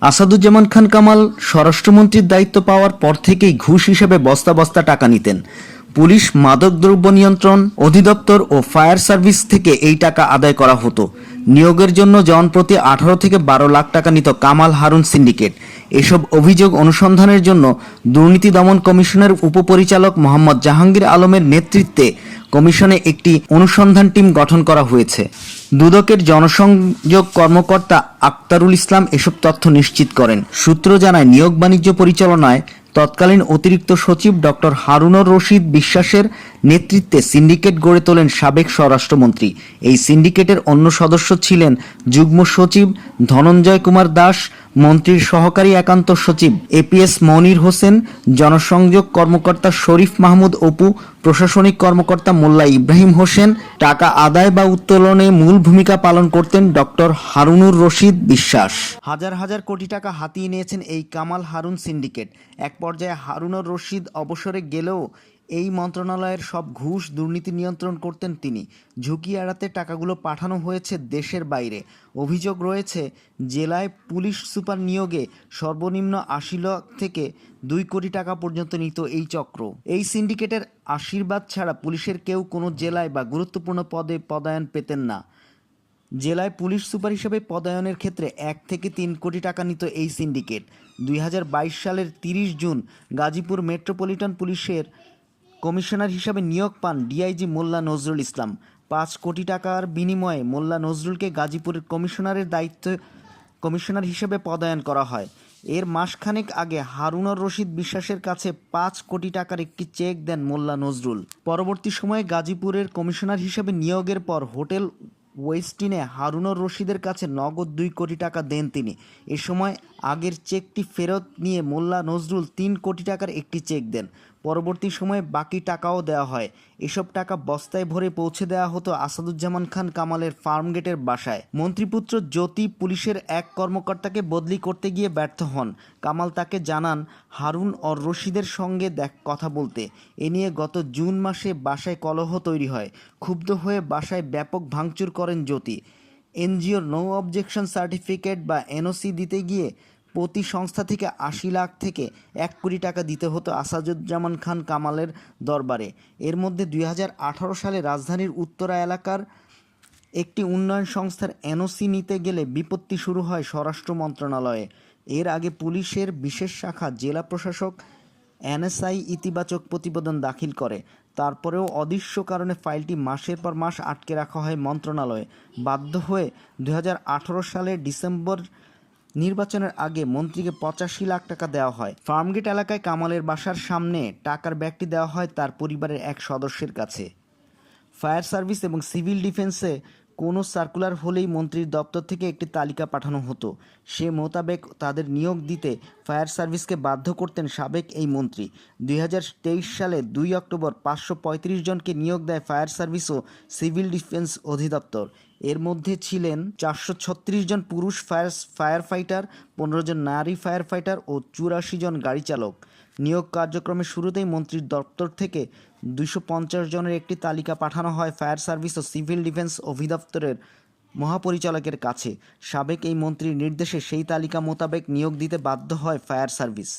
আসাদুজ্জামান খান কামাল স্বরাষ্ট্রমন্ত্রীর দায়িত্ব পাওয়ার পর থেকেই ঘুষ হিসেবে বস্তা বস্তা টাকা নিতেন। পুলিশ, মাদকদ্রব্য নিয়ন্ত্রণ অধিদপ্তর ও ফায়ার সার্ভিস থেকে এই টাকা আদায় করা হতো। নিয়োগের জন্য জনপ্রতি 18 থেকে 12 লাখ টাকা নিত কামাল হারুন সিন্ডিকেট। এসব অভিযোগ অনুসন্ধানের জন্য দুর্নীতি দমন কমিশনের উপপরিচালক মোহাম্মদ জাহাঙ্গীর আলমের নেতৃত্বে কমিশনে একটি অনুসন্ধান টিম গঠন করা হয়েছে। দুদকের জনসংযোগ কর্মকর্তা আক্তারুল ইসলাম এসব তথ্য নিশ্চিত করেন। সূত্র জানায়, নিয়োগ বাণিজ্য পরিচালনায় তৎকালীন অতিরিক্ত সচিব ডক্টর হারুনুর রশিদ বিশ্বাসের নেতৃত্বে সিন্ডিকেট গড়ে তোলেন সাবেক স্বরাষ্ট্রমন্ত্রী। এই সিন্ডিকেটের অন্য সদস্য ছিলেন যুগ্ম সচিব ধনঞ্জয় কুমার দাস, মন্ত্রীর সহকারী একান্ত সচিব এপিএস মনির হোসেন, জনসংযোগ কর্মকর্তা শরীফ মাহমুদ অপু, প্রশাসনিক কর্মকর্তা মোল্লা ইব্রাহিম হোসেন। টাকা আদায় বা উত্তোলনে মূল ভূমিকা পালন করতেন ডক্টর হারুনুর রশিদ বিশ্বাস। হাজার হাজার কোটি টাকা হাতিয়ে নিয়েছেন এই কামাল হারুন সিন্ডিকেট। এক পর্যায়ে হারুনুর রশিদ অবসরে গেলেও এই মন্ত্রণালয়ের সব ঘুষ দুর্নীতি নিয়ন্ত্রণ করতেন তিনি। ঝুঁকি এড়াতে টাকাগুলো পাঠানো হয়েছে দেশের বাইরে। অভিযোগ রয়েছে, জেলায় পুলিশ সুপার নিয়োগে সর্বনিম্ন 80 লাখ থেকে 2 কোটি টাকা পর্যন্ত নিত এই চক্র। এই সিন্ডিকেটের আশীর্বাদ ছাড়া পুলিশের কেউ কোনো জেলায় বা গুরুত্বপূর্ণ পদে পদায়ন পেতেন না। জেলায় পুলিশ সুপার হিসেবে পদায়নের ক্ষেত্রে 1 থেকে 3 কোটি টাকা নিত এই সিন্ডিকেট। 2022 সালের 30 জুন গাজীপুর মেট্রোপলিটন পুলিশের কমিশনার হিসাবে নিয়োগ পান ডিআইজি মোল্লা নজরুল ইসলাম। 5 কোটি টাকার বিনিময়ে মোল্লা নজরুলকে গাজীপুরের কমিশনার হিসেবে পদায়ন করা হয়। এর মাসখানেক আগে হারুনুর রশিদ বিশ্বাসের কাছে 5 কোটি টাকার একটি চেক দেন মোল্লা নজরুল। পরবর্তী সময়ে গাজীপুরের কমিশনার হিসেবে নিয়োগের পর হোটেল ওয়েস্টিনে হারুনুর রশিদের কাছে নগদ 2 কোটি টাকা দেন তিনি। এ সময় আগের চেকটি ফেরত নিয়ে মোল্লা নজরুল 3 কোটি টাকার একটি চেক দেন। পরবর্তী সময়ে বাকি টাকাও দেওয়া হয়। এসব টাকা বস্তায় ভরে পৌঁছে দেওয়া হতো আসাদুজ্জামান খান কামালের ফার্মগেটের বাসায়। মন্ত্রীপুত্র জ্যোতি পুলিশের এক কর্মকর্তাকে বদলি করতে গিয়ে ব্যর্থ হন। কামাল তাকে জানান হারুন ও রশিদের সঙ্গে কথা বলতে। এ নিয়ে গত জুন মাসে বাসায় কলহ তৈরি হয়। ক্ষুব্ধ হয়ে বাসায় ব্যাপক ভাঙচুর করেন জ্যোতি। এনজিওর নো অবজেকশন সার্টিফিকেট বা এনওসি দিতে গিয়ে প্রতি সংস্থা থেকে 80 লাখ থেকে 1 কোটি টাকা দিতে হতো আসাদুজ্জামান খান কামালের দরবারে। এর মধ্যে 2018 সালে রাজধানীর উত্তরা এলাকার একটি উন্নয়ন সংস্থার এনওসি নিতে গেলে বিপত্তি শুরু হয় স্বরাষ্ট্র মন্ত্রণালয়ে। এর আগে পুলিশের বিশেষ শাখা জেলা প্রশাসক এনএসআই ইতিবাচক প্রতিবেদন দাখিল করে। তারপরেও অদৃশ্য কারণে ফাইলটি মাসের পর মাস আটকে রাখা হয় মন্ত্রণালয়ে। বাধ্য হয়ে 2018 সালের ডিসেম্বর নির্বাচনের আগে মন্ত্রীকে 85 লাখ টাকা দেওয়া হয়। ফার্মগেট এলাকায় কামালের বাসার সামনে টাকার ব্যাগটি দেওয়া হয় তার পরিবারের এক সদস্যের কাছে। ফায়ার সার্ভিস এবং সিভিল ডিফেন্সে কোনো সার্কুলার হলেই মন্ত্রীর দপ্তর থেকে একটি তালিকা পাঠানো হতো। সে মোতাবেক তাদের নিয়োগ দিতে ফায়ার সার্ভিসকে বাধ্য করতেন সাবেক এই মন্ত্রী। 2023 সালে 2 অক্টোবর 535 জনকে নিয়োগ দেয় ফায়ার সার্ভিস ও সিভিল ডিফেন্স অধিদপ্তর। এর মধ্যে ছিলেন 436 জন পুরুষ ফায়ার ফাইটার, 15 জন নারী ফায়ার ফাইটার ও 84 জন গাড়ি চালক। নিয়োগ কার্যক্রমের শুরুতেই মন্ত্রীর দপ্তর থেকে 250 জনের একটি তালিকা পাঠানো হয় ফায়ার সার্ভিস ও সিভিল ডিফেন্স অধিদপ্তরের মহাপরিচালকের কাছে। সাবেক এই মন্ত্রীর নির্দেশে সেই তালিকা মোতাবেক নিয়োগ দিতে বাধ্য হয় ফায়ার সার্ভিস।